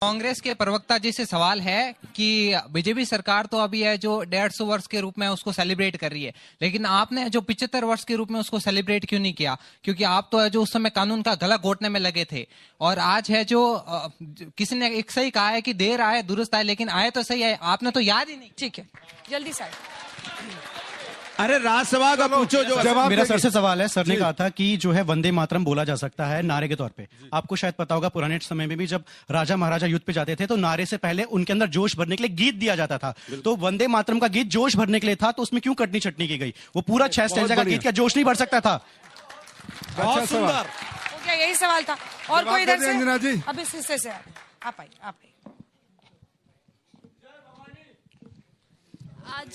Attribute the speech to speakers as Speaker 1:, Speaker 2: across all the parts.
Speaker 1: कांग्रेस के प्रवक्ता जी से सवाल है कि बीजेपी सरकार तो अभी है जो 150 वर्ष के रूप में उसको सेलिब्रेट कर रही है, लेकिन आपने जो 75 वर्ष के रूप में उसको सेलिब्रेट क्यों नहीं किया? क्योंकि आप तो है जो उस समय कानून का गला घोटने में लगे थे, और आज है जो किसी ने एक सही कहा है कि देर आए दुरुस्त आए, लेकिन आए तो सही आए, आपने तो याद ही नहीं।
Speaker 2: ठीक है, जल्दी से
Speaker 3: अरे राज्यसभा का पूछो जो
Speaker 4: जवाब। मेरा सर से सवाल है, सर ने कहा था कि जो है वंदे मातरम बोला जा सकता है नारे के तौर पे। आपको शायद पता होगा पुराने समय में भी जब राजा महाराजा युद्ध पे जाते थे तो नारे से पहले उनके अंदर जोश भरने के लिए गीत दिया जाता था। तो वंदे मातरम का गीत जोश भरने के लिए था, तो उसमें क्यों कटनी छटनी की गई? वो पूरा 6 स्टैंजा का गीत क्या जोश नहीं भर सकता था?
Speaker 3: बहुत सुंदर।
Speaker 2: क्या यही सवाल था? और कोई इधर से?
Speaker 5: अंजना जी,
Speaker 2: अब इस हिस्से से आप आइए।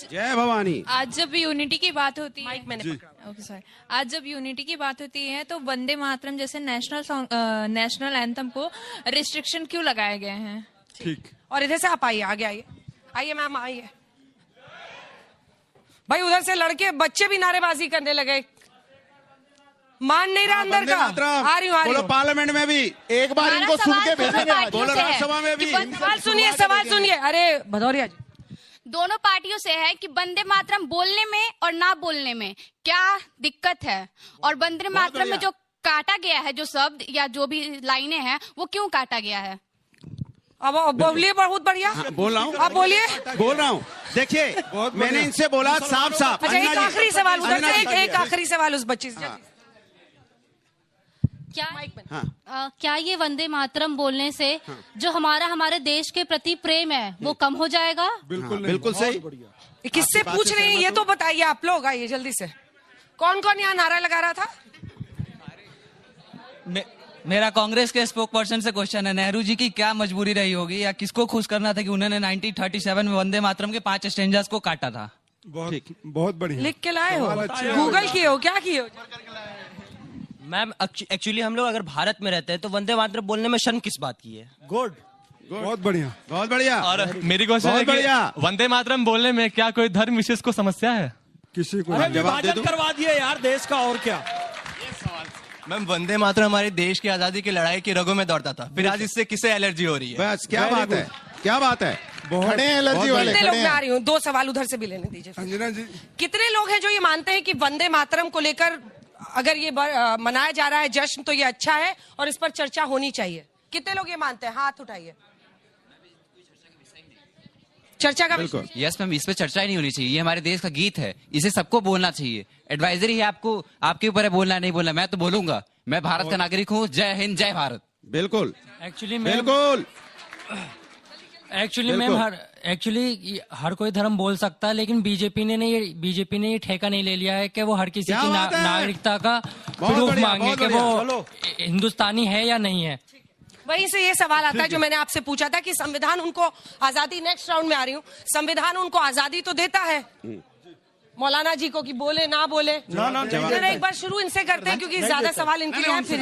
Speaker 3: जय भवानी।
Speaker 6: आज जब यूनिटी की बात होती है,
Speaker 2: माइक मैंने पकड़ा।
Speaker 6: ओके सॉरी, आज जब यूनिटी की बात होती है तो वंदे मातरम जैसे नेशनल एंथम को रिस्ट्रिक्शन क्यों लगाए गए हैं?
Speaker 5: ठीक।
Speaker 2: और इधर से आप आइए, आगे आइए मैम, आइए। भाई उधर से लड़के बच्चे भी नारेबाजी करने लगे, मान नहीं रहा अंदर का। आ रही हूँ।
Speaker 3: पार्लियामेंट में भी एक बार इनको सुन के भेजेंगे। बोलो राज्यसभा में भी।
Speaker 2: सवाल सुनिए। अरे भदौरिया जी,
Speaker 7: दोनों पार्टियों से है कि वंदे मातरम बोलने में और ना बोलने में क्या दिक्कत है, और वंदे मातरम में जो काटा गया है, जो शब्द या जो भी लाइनें हैं, वो क्यों काटा गया है?
Speaker 2: अब बोलिए। बहुत बढ़िया
Speaker 3: बोल रहा हूँ,
Speaker 2: आप बोलिए।
Speaker 3: बोल रहा हूँ। देखिए मैंने इनसे बोला साफ साफ।
Speaker 2: अच्छा, एक आखिरी सवाल उधर से, एक आखिरी सवाल उस बच्ची से।
Speaker 7: क्या ये वंदे मातरम बोलने से जो हमारे देश के प्रति प्रेम है वो कम हो जाएगा?
Speaker 3: बिल्कुल सही।
Speaker 2: किससे पूछ रहे हैं ये तो बताइए आप लोग। आइए जल्दी से। कौन कौन यहाँ नारा लगा रहा था?
Speaker 8: मेरा कांग्रेस के स्पोक पर्सन से क्वेश्चन है, नेहरू जी की क्या मजबूरी रही होगी या किसको खुश करना था कि उन्होंने 1937 में वंदे मातरम के 5 स्टेंजास को काटा था?
Speaker 5: बहुत बढ़िया।
Speaker 2: लिख के लाए हो? गूगल किए हो? क्या किए हो?
Speaker 9: मैम एक्चुअली हम लोग अगर भारत में रहते हैं तो वंदे मातरम बोलने में शर्म किस बात की है?
Speaker 5: गुड, बहुत बढ़िया,
Speaker 3: बहुत बढ़िया।
Speaker 10: और मेरी क्वेश्चन है कि वंदे मातरम बोलने में क्या कोई धर्म विशेष को समस्या है?
Speaker 5: किसी को
Speaker 3: विभाजन
Speaker 4: करवा दिए यार देश का, और क्या?
Speaker 8: मैम वंदे मातरम हमारे देश की आजादी की लड़ाई की रगों में दौड़ता था, फिर आज इससे किसे एलर्जी हो रही है?
Speaker 3: बस क्या बात है, क्या बात है।
Speaker 5: बहुत
Speaker 3: एलर्जी वाले
Speaker 2: कितने लोग? मैं आ रही हूँ, 2 सवाल उधर से भी लेने दीजिए।
Speaker 5: अंजना जी,
Speaker 2: कितने लोग हैं जो ये मानते हैं कि वंदे मातरम को लेकर अगर ये मनाया जा रहा है जश्न तो ये अच्छा है और इस पर चर्चा होनी चाहिए? कितने लोग ये मानते हैं? हाथ उठाइए। चर्चा का
Speaker 8: बिल्कुल यस मैम, इस पे चर्चा ही नहीं होनी चाहिए। ये हमारे देश का गीत है, इसे सबको बोलना चाहिए। एडवाइजरी है आपको, आपके ऊपर है बोलना नहीं बोलना। मैं तो बोलूंगा, मैं भारत का नागरिक हूँ। जय हिंद, जय भारत।
Speaker 3: बिल्कुल
Speaker 4: एक्चुअली
Speaker 3: बिल्कुल।
Speaker 4: एक्चुअली हर कोई धर्म बोल सकता है, लेकिन बीजेपी ने ये ठेका नहीं ले लिया है कि वो हर किसी की नागरिकता का प्रूफ मांगे कि वो हिंदुस्तानी है या नहीं है।
Speaker 2: वहीं से ये सवाल आता है जो मैंने आपसे पूछा था कि संविधान उनको आजादी, नेक्स्ट राउंड में आ रही हूँ, संविधान उनको आजादी तो देता है मौलाना जी को कि बोले ना बोले। एक बार शुरू इनसे करते हैं क्योंकि ज्यादा सवाल इनके लिए हैं, फिर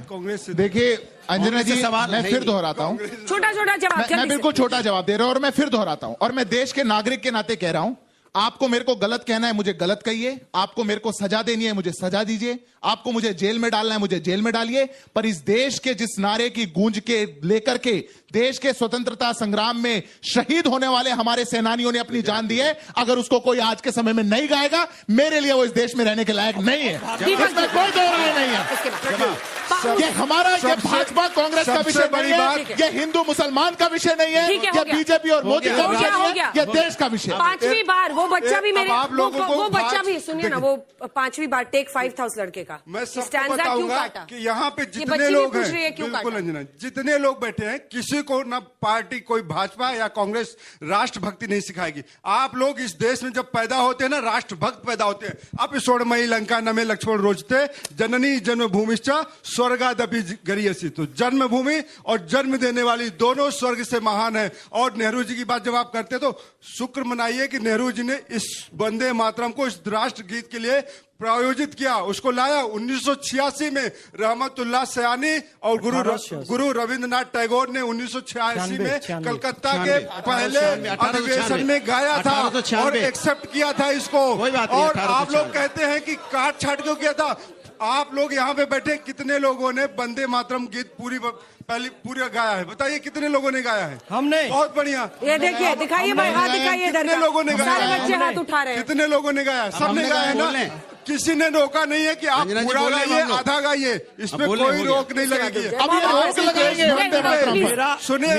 Speaker 5: कांग्रेस से
Speaker 11: देखिए अंजना जी, मैं फिर दोहराता हूँ,
Speaker 2: छोटा जवाब।
Speaker 11: मैं बिल्कुल छोटा जवाब दे रहा हूँ और मैं फिर दोहराता हूँ, और मैं देश के नागरिक के नाते कह रहा हूँ, आपको मेरे को गलत कहना है, मुझे गलत कहिए। आपको मेरे को सजा देनी है, मुझे सजा दीजिए। आपको मुझे जेल में डालना है, मुझे जेल में डालिए। पर इस देश के जिस नारे की गूंज के लेकर के देश के स्वतंत्रता संग्राम में शहीद होने वाले हमारे सेनानियों ने अपनी जान दी है, अगर उसको कोई आज के समय में नहीं गाएगा, मेरे लिए वो इस देश में रहने के लायक नहीं है। इसमें कोई दो राय नहीं है। ये हमारा, ये भाजपा कांग्रेस का विषय नहीं है, ये हिंदू मुसलमान का विषय नहीं है, ये बीजेपी और मोदी का विषय नहीं है, ये देश का विषय।
Speaker 2: 5वीं बार वो बच्चा भी मेरे, वो बच्चा भी सुनिए ना, वो 5वीं बार टेक 5000 लड़के का
Speaker 5: मैं सबको बताऊंगा कि यहाँ पे जितने लोग हैं, बिल्कुल अंजना, जितने लोग बैठे हैं, किसी को ना पार्टी कोई भाजपा या कांग्रेस राष्ट्रभक्ति नहीं सिखाएगी। आप लोग इस देश में जब पैदा होते हैं ना, राष्ट्रभक्त पैदा होते हैं। अब स्वर्णमयी लंका नमे लक्ष्मण रोचते जननी जन्मभूमिश्च स्वर्गादपि गरीयसी। तो जन्मभूमि और जन्म देने वाली दोनों स्वर्ग से महान है। और नेहरू जी की बात जब आप करते तो शुक्र मनाइए कि नेहरू जी ने इस वंदे मातरम को इस राष्ट्र गीत के लिए प्रायोजित किया, उसको लाया। 1986 में रहमतुल्लाह सयानी और गुरु रविंद्रनाथ टैगोर ने 1986 में कलकत्ता के पहले अधिवेशन में गाया था और एक्सेप्ट किया था इसको। और आप लोग कहते हैं कि काट छाट क्यों किया था? आप लोग यहाँ पे बैठे कितने लोगों ने वंदे मातरम गीत पूरी पहले पूरा गाया है? बताइए कितने लोगों ने गाया है?
Speaker 10: हमने।
Speaker 5: बहुत बढ़िया।
Speaker 2: ये देखिए, दिखाइए भाई, हाथ दिखाइए इधर
Speaker 5: कितने
Speaker 2: का।
Speaker 5: लोगों ने गाया?
Speaker 2: सारे बच्चे हाथ उठा रहे हैं।
Speaker 5: कितने लोगों ने गाया? सबने गाया है ना? किसी ने रोका नहीं है कि आप पूरा गाइए, आधा गाइए, इसमें कोई रोक नहीं लगेगी।
Speaker 11: अब ये रोक लगाएंगे वंदे मातरम पर।
Speaker 5: सुनिए,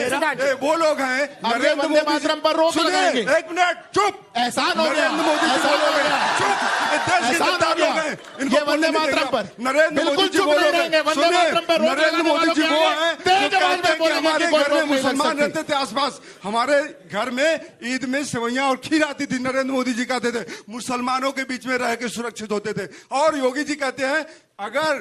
Speaker 5: वो लोग हैं नरेंद्र
Speaker 11: वंदे मातरम पर रोक लगाएंगे।
Speaker 5: एक मिनट चुप।
Speaker 11: एहसान हो गया,
Speaker 5: नरेंद्र मोदी जी बोलोगे चुप।
Speaker 11: एहसान हो गया ये वंदे मातरम पर।
Speaker 5: नरेंद्र मोदी जी बोलोगे।
Speaker 11: वंदे मातरम पर रोक
Speaker 5: नरेंद्र मोदी जी वो है
Speaker 11: तेज आवाज में बोलेंगे,
Speaker 5: हमारे
Speaker 11: कोई
Speaker 5: घर
Speaker 11: रोक
Speaker 5: में
Speaker 11: नहीं लग
Speaker 5: मुसलमान
Speaker 11: सकती।
Speaker 5: रहते थे आसपास, हमारे घर में ईद में सेवैयां और खीर आती थी, नरेंद्र मोदी जी कहते थे मुसलमानों के बीच में रह के सुरक्षित होते थे। और योगी जी कहते हैं अगर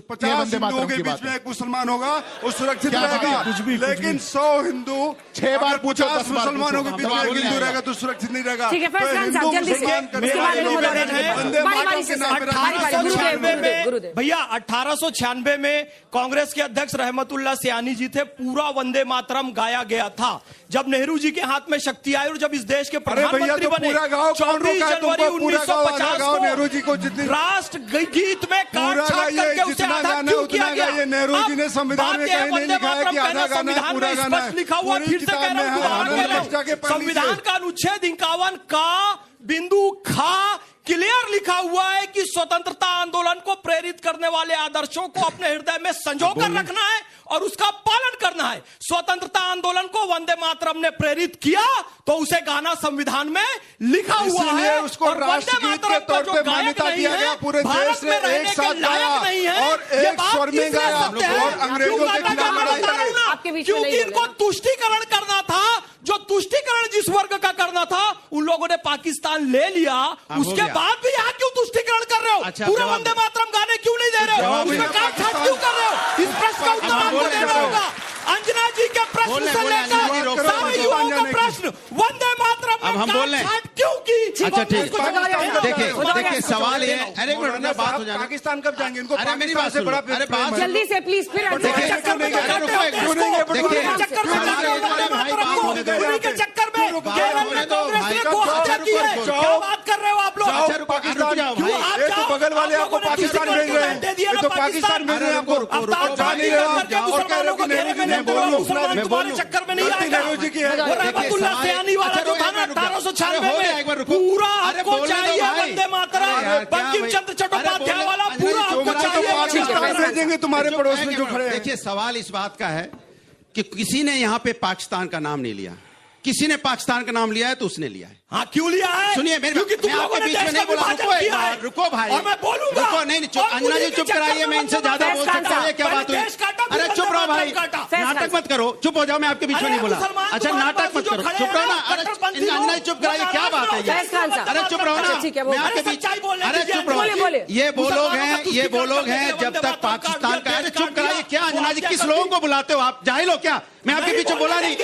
Speaker 5: 50 हिंदुओं के बीच में एक मुसलमान होगा वो सुरक्षित रहेगा, लेकिन 100 हिंदू
Speaker 11: 6 बार पूछो,
Speaker 5: 50 मुसलमानों के बीच में एक हिंदू रहेगा तो सुरक्षित नहीं रहेगा।
Speaker 2: ठीक है, फैज खान साहब जल्दी से इसके बारे में बोलो।
Speaker 10: भैया 1896 में कांग्रेस के अध्यक्ष रहमतुल्लाह सियानी जी थे, पूरा वंदे मातरम गाया गया था। जब नेहरू जी के हाथ में शक्ति आई और जब इस देश के प्रधानमंत्री बने
Speaker 5: 24 जनवरी 1950 नेहरू जी को जितनी
Speaker 10: राष्ट्र गीत में काट छाट करके उसे आधा क्यों किया गया?
Speaker 5: नेहरू जी ने संविधान में कहीं नहीं लिखा है कि आधा गाना है, पूरा गाना है।
Speaker 10: लिखा हुआ, फिर से कह रहा हूं, दोबारा कह रहा हूं, संविधान का अनुच्छेद 51 का बिंदु खा क्लियर लिखा हुआ है कि स्वतंत्रता आंदोलन को प्रेरित करने वाले आदर्शों को अपने हृदय में संजो कर रखना है और उसका पालन करना है। स्वतंत्रता आंदोलन को वंदे मातरम ने प्रेरित किया तो उसे गाना संविधान में लिखा हुआ है,
Speaker 5: उसको राष्ट्रगीत के तौर पे मान्यता दिया गया। पूरे देश ने एक साथ गाया और एक स्वर में गाया और अंग्रेजों के खिलाफ लड़ाई लड़ी।
Speaker 10: क्योंकि इनको तुष्टीकरण करना था, जो तुष्टीकरण जिस वर्ग का करना था उन लोगों ने पाकिस्तान ले लिया। उसके बाद भी यहाँ क्यों तुष्टीकरण कर रहे हो? पूरे वंदे मातरम गाने क्यों नहीं दे रहे हो? उसमें काट छाट क्यों कर रहे हो? इस प्रश्न का उत्तर आपको देना होगा। अंजना जी के प्रश्न से लेकर सारे युवाओं का प्रश्न, वंदे मातरम
Speaker 3: अब हम बोल रहे हैं
Speaker 10: क्यों की?
Speaker 3: अच्छा ठीक, देखिए सवाल ये, अरे एक मिनट बात हो जाए।
Speaker 5: पाकिस्तान कब जाएंगे? इनको
Speaker 3: अरे मेरी बात से बड़ा, अरे बात
Speaker 2: जल्दी से प्लीज, फिर
Speaker 10: चक्कर में केरल में कांग्रेस ने को हत्या की है। क्या बात कर रहे हो आप लोग?
Speaker 5: पाकिस्तान ये तो बगल वाले आपको पाकिस्तान भेज रहे हैं, ये तो पाकिस्तान भेज रहे हैं आपको। जा नहीं रहे आप और कह रहे हो कि नेहरू जी ने
Speaker 10: तुम्हारे चक्कर में नहीं आएगा। रहमतुल्लाह सियानी वाला जो था ना 1896 में, पूरा आपको चाहिए वंदे मातरम। बंकिम चंद्र चट्टोपाध्याय वाला पूरा आपको चाहिए।
Speaker 5: पाकिस्तान भेजेंगे तुम्हारे पड़ोस में जो खड़े हैं।
Speaker 3: देखिए सवाल इस बात का है कि किसी ने यहाँ पे पाकिस्तान का नाम नहीं लिया, किसी ने पाकिस्तान का नाम लिया है तो उसने लिया है।
Speaker 10: हाँ क्यों लिया है?
Speaker 3: सुनिए मेरे, मैं आपके बीच में नहीं बोला, रुको भाई,
Speaker 10: और मैं बोलूंगा,
Speaker 3: रुको, नहीं चुप, अंजना जी चुप कराइए, मैं इनसे ज्यादा बोल सकता हूँ, क्या बात हुई? अरे चुप रहो भाई, नाटक मत करो, चुप हो जाओ, मैं आपके बीच में नहीं बोला। अच्छा नाटक मत करो, चुप रहो ना। अरे अंजना जी चुप कराइए, क्या बात है ये? अरे चुप रहो ना, मैं आपके बीच, अरे चुप रहो। ये वो लोग हैं, ये वो लोग हैं जब तक पाकिस्तान का, अरे चुप कराइए, क्या अंजना जी किस लोगों को बुलाते हो आप? जाहिल हो क्या? मैं आपके पीछे बोला नहीं,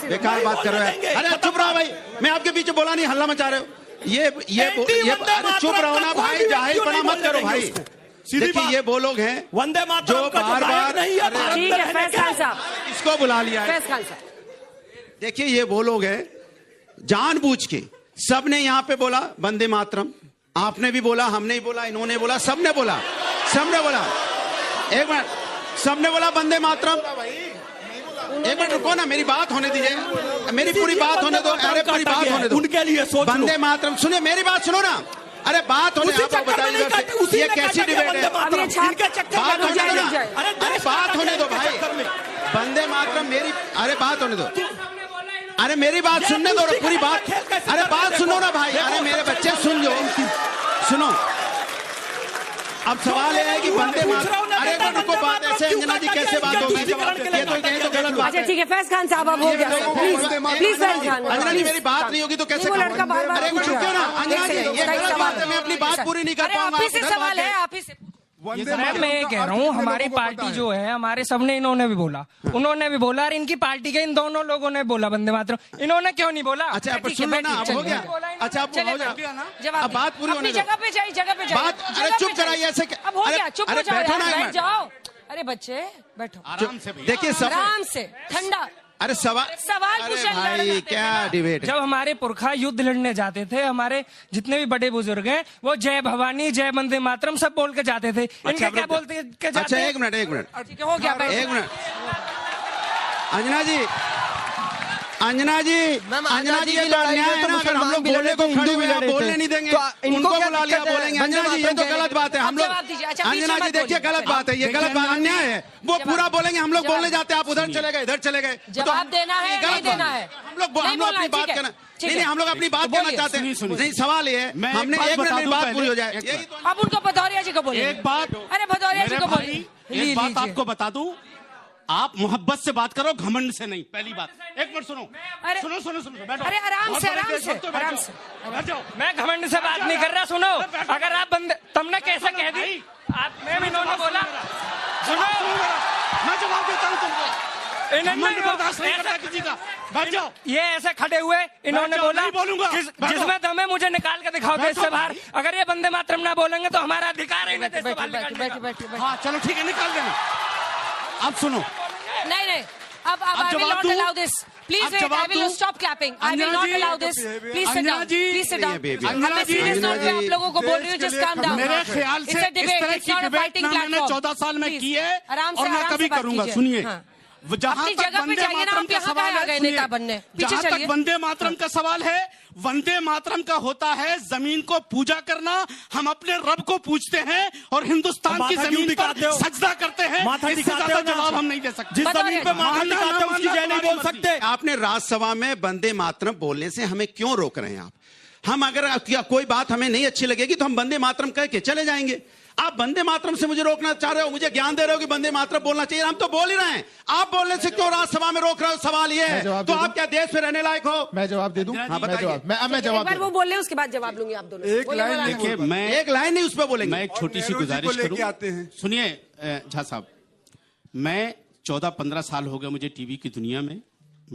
Speaker 3: बेकार बात कर रहे हो। अरे चुप रहो भाई, मैं आपके पीछे बोला नहीं, हल्ला मचा रहे हो। ये अरे चुप रहो ना भाई, जाहिलपना मत करो भाई। देखिए ये वो लोग हैं
Speaker 10: वंदे मातरम
Speaker 3: जो बार बार,
Speaker 2: ठीक है फैज खान साहब,
Speaker 3: इसको बुला लिया है।
Speaker 2: फैज खान साहब,
Speaker 3: देखिए ये वो लोग हैं जानबूझ के, सबने यहाँ पे बोला वंदे मातरम, आपने भी बोला, हमने ही बोला, इन्होंने बोला, सबने बोला, सबने बोला, एक मिनट, सबने बोला वंदे मातरम। एक मिनट रुको ना, मेरी बात होने दीजिए, मेरी पूरी बात होने दो, अरे पूरी बात होने दो।
Speaker 10: उनके लिए सोच
Speaker 3: वंदे मातरम, सुनिए मेरी बात सुनो ना, अरे बात होने, आप बताइए ये कैसी डिबेट है? बात होने दो ना, अरे बात होने दो भाई, वंदे मातरम मेरी, अरे बात होने दो, अरे मेरी बात सुनने दो, पूरी बात, अरे बात सुनो ना भाई, अरे मेरे बच्चे सुन लो, सुनो। अब सवाल ये है कि वंदे मातरम, अरे रुको, बात ऐसे अंजना जी कैसे बात होगी? ये तो कहें तो गलत बात है।
Speaker 2: ठीक है फैज खान साहब, अब हो गया, प्लीज फैज खान।
Speaker 3: अंजना जी मेरी बात नहीं होगी तो कैसे? अरे कुछ क्यों ना अंजना जी, ये गलत बात है, मैं अपनी बात पूरी नहीं कर पाऊंगा।
Speaker 2: आप ही से सवाल है, आप ही से।
Speaker 12: मैं ये कह रहा हूँ, हमारी पार्टी जो है, हमारे सबने, इन्होंने भी बोला, उन्होंने भी बोला, और इनकी पार्टी के इन दोनों लोगों ने बोला वंदे मातरम, इन्होंने क्यों नहीं बोला?
Speaker 3: अच्छा अब सुन लो ना, अब हो गया, अच्छा अब हो गया, अब बात पूरी होने दो,
Speaker 2: जगह पे जाइए, जगह पे जाइए,
Speaker 3: बात, अरे चुप कराइए ऐसे,
Speaker 2: अब हो गया, चुप हो जाओ, बैठ जाओ। अरे बच्चे बैठो
Speaker 3: आराम से, देखिए
Speaker 2: आराम से, ठंडा।
Speaker 3: अरे सवाल
Speaker 2: पूछे
Speaker 3: भाई, क्या डिबेट?
Speaker 12: जब हमारे पुरखा युद्ध लड़ने जाते थे, हमारे जितने भी बड़े बुजुर्ग हैं, वो जय भवानी, जय वंदे मातरम सब बोल के जाते थे। इनका क्या बोलते?
Speaker 3: अच्छा एक मिनट,
Speaker 2: ठीक है, हो गया,
Speaker 3: एक मिनट, अंजना जी, अंजना जी, अंजना जी, ये तो अन्याय है ना। अगर हम लोग बोलने को खड़े हुए हैं, बोलने नहीं देंगे, उनको बुला लिया बोलेंगे। अंजना जी, ये तो गलत बात है। हम लोग, अंजना जी देखिए, गलत बात है, ये गलत बात, अन्याय है। वो पूरा बोलेंगे, हम लोग बोलने जाते हैं, आप उधर चले गए, इधर चले गए।
Speaker 2: जवाब देना है, नहीं देना है?
Speaker 3: हम लोग अपनी बात करना, नहीं, हम लोग अपनी बात कहना चाहते हैं। नहीं, सवाल ये है, हमने 1 मिनट में बात पूरी हो जाए।
Speaker 2: अब उनको भदौरिया जी को बोलिए।
Speaker 13: एक बात,
Speaker 2: अरे भदौरिया जी को बोलिए।
Speaker 13: एक बात आपको बता दूं, आप मोहब्बत से बात करो, घमंड से नहीं। पहली बात, 1 मिनट सुनो, सुनो सुनो सुनो, बैठो।
Speaker 2: अरे आराम से, आराम से, आराम से
Speaker 13: बैठ जाओ।
Speaker 12: मैं घमंड से बात नहीं कर रहा। सुनो, अगर आप बंदे, तुमने कैसे कह दी आप, मैं भी इन्होंने बोला, सुनो
Speaker 13: मैं जवाब देता हूँ तुमको।
Speaker 12: इन्होंने
Speaker 13: बर्दाश्त नहीं करता किसी का। बैठ जाओ।
Speaker 12: ये ऐसे खड़े हुए, इन्होंने बोला,
Speaker 13: नहीं बोलूंगा।
Speaker 12: जिसमें दम है मुझे निकाल के दिखाओ देश से बाहर। अगर ये वंदे मातरम ना बोलेंगे तो हमारा अधिकार है देश से बाहर निकालने का।
Speaker 13: हाँ चलो ठीक है, निकाल देना। अब सुनो,
Speaker 2: नहीं नहीं, अब I will not allow this. Please wait, I will stop clapping. I will not allow this. Please sit down. Please sit down. अब मैं सीरियस नोट पे आप लोगों को बोल रही हूँ, just calm down.
Speaker 13: मेरे ख्याल से इस तरह की डिबेट ना मैंने 14 साल में की है और मैं कभी करूंगा। सुनिए, जहां तक वंदे मातरम का सवाल है, जहां तक वंदे मातरम का सवाल है, वंदे मातरम का होता है जमीन को पूजा करना। हम अपने रब को पूजते हैं और हिंदुस्तान की जमीन पर सजदा करते हैं। इससे ज्यादा जवाब हम नहीं दे सकते।
Speaker 10: जिस जमीन पे माथा दिखाते हैं उसकी जय नहीं बोल सकते।
Speaker 3: आपने राज्यसभा में वंदे मातरम बोलने से हमें क्यों रोक रहे हैं आप? हम अगर कोई बात हमें नहीं अच्छी लगेगी तो हम वंदे मातरम कह के चले जाएंगे। आप वंदे मातरम से मुझे रोकना चाह रहे हो, मुझे ज्ञान दे रहे हो कि वंदे मातरम बोलना चाहिए। हम तो बोल ही रहे हैं, आप बोलने से क्यों राज्यसभा में रोक रहे हो? सवाल ये है, तो आप क्या देश में रहने लायक हो?
Speaker 11: मैं जवाब दे दूं? हाँ, बताइए। मैं जवाब
Speaker 2: वो बोल रहे हैं, उसके बाद जवाब लूंगी आप दोनों।
Speaker 5: एक लाइन
Speaker 13: देखिए, मैं
Speaker 3: एक लाइन नहीं उस पर बोलेंगे।
Speaker 13: मैं एक छोटी सी गुजारिश करूं। सुनिए झा साहब, मैं 14-15 साल हो गए मुझे टीवी की दुनिया में।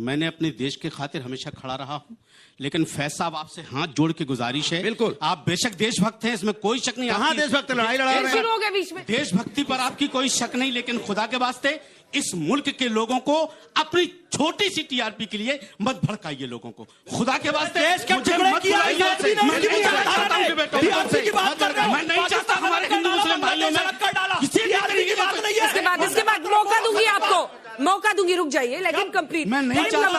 Speaker 13: मैंने अपने देश के खातिर हमेशा खड़ा रहा हूं, लेकिन फैज साहब आपसे हाथ जोड़ के गुजारिश है, बिल्कुल आप बेशक देशभक्त हैं, इसमें कोई शक नहीं।
Speaker 3: कहां देशभक्त? लड़ाई लड़ा रहे हैं
Speaker 2: बीच में।
Speaker 13: देशभक्ति पर आपकी कोई शक नहीं, लेकिन खुदा के वास्ते इस मुल्क के लोगों को अपनी छोटी सी टीआरपी के लिए मत भड़काइए लोगों को। खुदा के वास्ते
Speaker 10: देश के टुकड़े किया
Speaker 13: मैं नहीं चाहता हमारे हिंदू मुस्लिम भाइयों में किसी तरीके की बात नहीं है।
Speaker 2: इसके बाद मौका दूंगी आपको, मौका दूंगी, रुक जाइए, लेकिन कंप्लीट।
Speaker 13: मैं नहीं चाहता।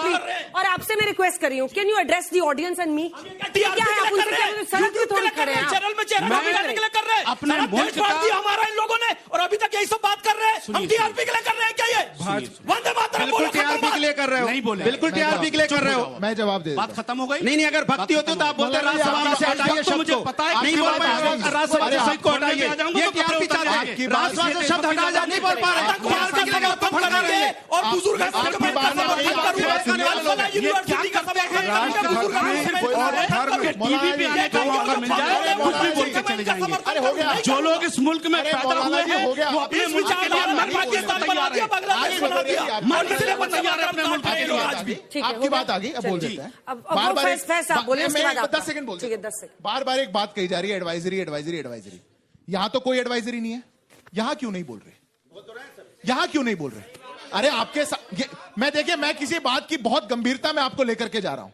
Speaker 2: और आपसे मैं रिक्वेस्ट कर रही हूँ, can you address the audience and me? क्या है आप उनसे सड़क पे थोड़ी खड़े हैं?
Speaker 10: चैनल में चेहरा दिखाने के लिए कर रहे हैं।
Speaker 13: अपने मुल्क
Speaker 10: का हमारा इन लोगों ने, और अभी तक यही सब बात कर रहे हैं। हम टीआरपी के लिए कर रहे हैं क्या? ये वंदे मातरम
Speaker 3: बिल्कुल टीआरपी के लिए कर रहे हो,
Speaker 13: नहीं बोले,
Speaker 3: बिल्कुल टीआरपी के लिए कर रहे हो।
Speaker 11: मैं जवाब दे,
Speaker 13: बात खत्म हो गई।
Speaker 3: नहीं, अगर भक्ति होती तो आप बोलते राज्यसभा से हटाइए शब्द।
Speaker 13: मुझे पता है
Speaker 3: नहीं बोल पाए, राज्यसभा से शब्द को हटाइए। ये टीआरपी चाहते हैं, राज्यसभा से शब्द हटा जा, नहीं बोल पा रहे।
Speaker 10: और बुजुर्ग
Speaker 13: जो लोग इस मुल्क में पैदा हुए हैं वो अपने मुल्क के लिए
Speaker 11: आपकी बात आ गई, अब बोल देते हैं। बार-बार 10 सेकंड बोलते हैं। बार-बार एक बात कही जा रही है, एडवाइजरी एडवाइजरी एडवाइजरी। यहां तो कोई एडवाइजरी नहीं है। यहां क्यों नहीं बोल रहे? यहां क्यों नहीं बोल रहे? अरे आपके मैं देखिए, मैं किसी बात की बहुत गंभीरता में आपको लेकर के जा रहा हूं।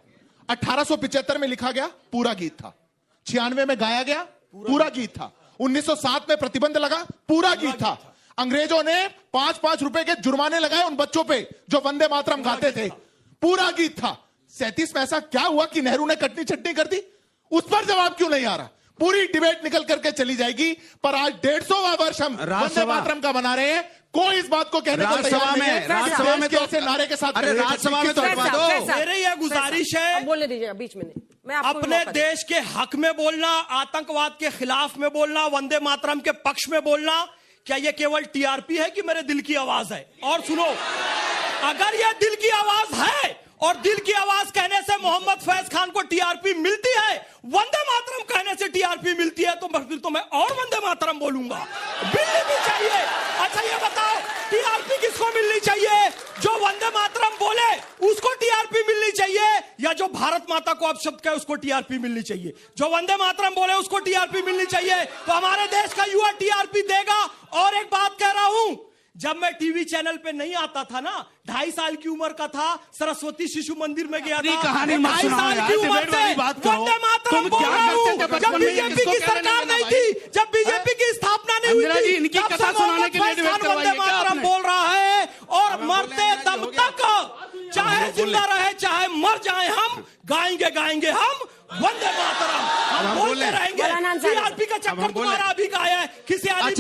Speaker 11: 1875 में लिखा गया, पूरा गीत था। 96 में गाया गया, पूरा गीत था। 1907 में प्रतिबंध लगा, पूरा गीत था। अंग्रेजों ने 5-5 रुपए के जुर्माने लगाए उन बच्चों पे जो वंदे मातरम गाते थे, पूरा गीत था। 37 में ऐसा क्या हुआ कि नेहरू ने कटनी चटनी कर दी? उस पर जवाब क्यों नहीं आ रहा? पूरी डिबेट निकल करके चली जाएगी, पर आज 150वां वर्ष हम वंदे मातरम का मना रहे हैं। कोई इस बात को कहने को तैयार नहीं है। राज्यसभा में तो ऐसे नारे के साथ,
Speaker 3: अरे राज्यसभा में तो हटवा दो।
Speaker 10: मेरी यह गुजारिश है,
Speaker 2: बोलने दीजिए, बीच में नहीं। मैं
Speaker 10: अपने देश के हक में बोलना, आतंकवाद के खिलाफ में बोलना, वंदे मातरम के पक्ष में बोलना, क्या यह केवल टीआरपी है कि मेरे दिल की आवाज है? और सुनो, अगर यह दिल की आवाज है और दिल की आवाज कहने से मोहम्मद फैज खान को टीआरपी मिलती है, वंदे मातरम कहने से टीआरपी मिलती है, तो फिर तो मैं और वंदे मातरम बोलूंगा। मिलनी भी चाहिए। अच्छा ये बताओ, टीआरपी किसको मिलनी चाहिए? जो वंदे मातरम बोले उसको टीआरपी मिलनी चाहिए, या जो भारत माता को अपशब्द कहे उसको टीआरपी मिलनी चाहिए? जो वंदे मातरम बोले उसको टीआरपी मिलनी चाहिए। तो हमारे देश का युवा टीआरपी देगा। और एक बात कह रहा हूं, जब मैं टीवी चैनल पे नहीं आता था ना, 2.5 साल की उम्र का था, सरस्वती शिशु मंदिर में गया था।
Speaker 13: कहानी मत
Speaker 10: 2.5
Speaker 13: सुनाओ
Speaker 10: साल
Speaker 13: यार,
Speaker 10: की उम्र
Speaker 13: डिबेट वाली बात करो।
Speaker 10: वंदे मातरम बोल रहा हूं। जब बीजेपी की सरकार नहीं थी, जब बीजेपी की स्थापना नहीं हुई थी,
Speaker 13: इनकी
Speaker 10: तब
Speaker 13: कथा
Speaker 10: से
Speaker 13: सुनाने के लिए
Speaker 10: मोहम्मद
Speaker 13: डिबेट
Speaker 10: फैज खान
Speaker 13: करवाई
Speaker 10: वंदे
Speaker 13: है क्या
Speaker 10: मातरम
Speaker 13: आपने?
Speaker 10: बोल रहा है, और मरते दम तक, चाहे जिंदा रहे चाहे मर जाए, हम गाएंगे गाएंगे हम वंदे मातरम, हम बोलते रहेंगे। टीआरपी का चक्कर तुम्हारा अभी का है, किसी आदमी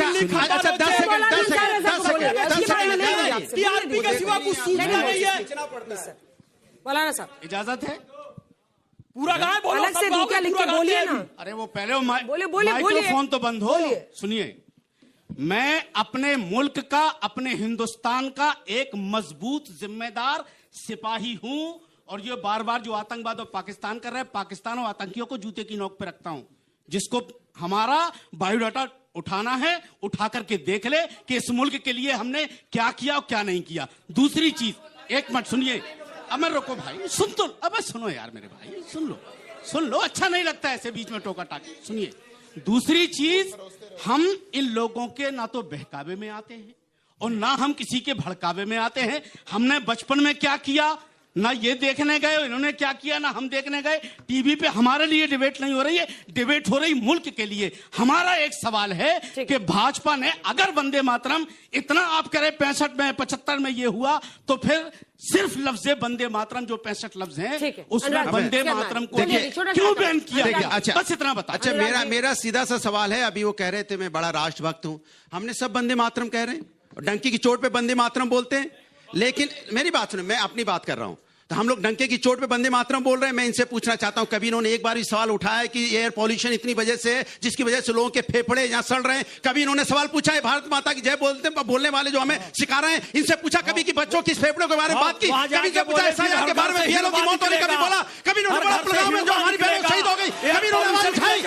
Speaker 10: टीआरपी के सिवा कुछ सूझना नहीं है।
Speaker 2: मौलाना साहब
Speaker 13: इजाजत है?
Speaker 10: पूरा गाय बोलो,
Speaker 2: अलग से दूसरा लिख के बोलिए ना।
Speaker 13: अरे वो पहले
Speaker 2: बोलिए।
Speaker 13: माइक्रोफोन तो बंद हो। सुनिए, मैं अपने मुल्क का, अपने हिंदुस्तान का एक मजबूत जिम्मेदार सिपाही हूं, और ये बार बार जो आतंकवाद और पाकिस्तान कर रहे हैं, पाकिस्तान और आतंकियों को जूते की नोक पे रखता हूं। जिसको हमारा बायोडाटा उठाना है, उठा करके देख ले कि इस मुल्क के लिए हमने क्या किया और क्या नहीं किया। दूसरी चीज, एक मिनट सुनिए, अमर रुको भाई, सुन तो, अबे सुनो यार मेरे भाई, सुन लो, अच्छा नहीं लगता ऐसे बीच में टोका टाकी। सुनिए, दूसरी चीज, हम इन लोगों के ना तो बहकावे में आते हैं और ना हम किसी के भड़कावे में आते हैं। हमने बचपन में क्या किया, ना ये देखने गए, इन्होंने क्या किया ना हम देखने गए। टीवी पे हमारे लिए डिबेट नहीं हो रही है, डिबेट हो रही मुल्क के लिए। हमारा एक सवाल है कि भाजपा ने अगर वंदे मातरम इतना आप करें 65 में 75 में ये हुआ, तो फिर सिर्फ लफ्ज़े वंदे मातरम जो 65 लफ्ज हैं, उसमें वंदे मातरम को क्यों बैन किया गया?
Speaker 3: अच्छा,
Speaker 13: बस इतना बता।
Speaker 3: अच्छा, मेरा सीधा सा सवाल है, अभी वो कह रहे थे मैं बड़ा राष्ट्रभक्त हूं, हमने सब वंदे मातरम कह रहे हैं, डंकी की चोट पे वंदे मातरम बोलते हैं, लेकिन मेरी बात सुनो, मैं अपनी बात कर रहा हूं, तो हम लोग डंके की चोट पे वंदे मातरम बोल रहे हैं। मैं इनसे पूछना चाहता हूं, कभी इन्होंने एक बार भी सवाल उठाया कि एयर पॉल्यूशन इतनी वजह से है जिसकी वजह से लोगों के फेफड़े यहां सड़ रहे हैं? कभी इन्होंने सवाल पूछा है भारत माता की जय बोलने वाले जो हमें सिखा रहे हैं, इनसे पूछा कभी कि बच्चों किस फेफड़ों के बारे में बात की? कभी इनसे पूछा एसआईआर के बारे में, बीएलओ की मौत होने कभी बोला? कभी इन्होंने बड़ा प्रोग्राम है जो हमारी बहनें शहीद हो गई, कभी इन्होंने आवाज उठाई?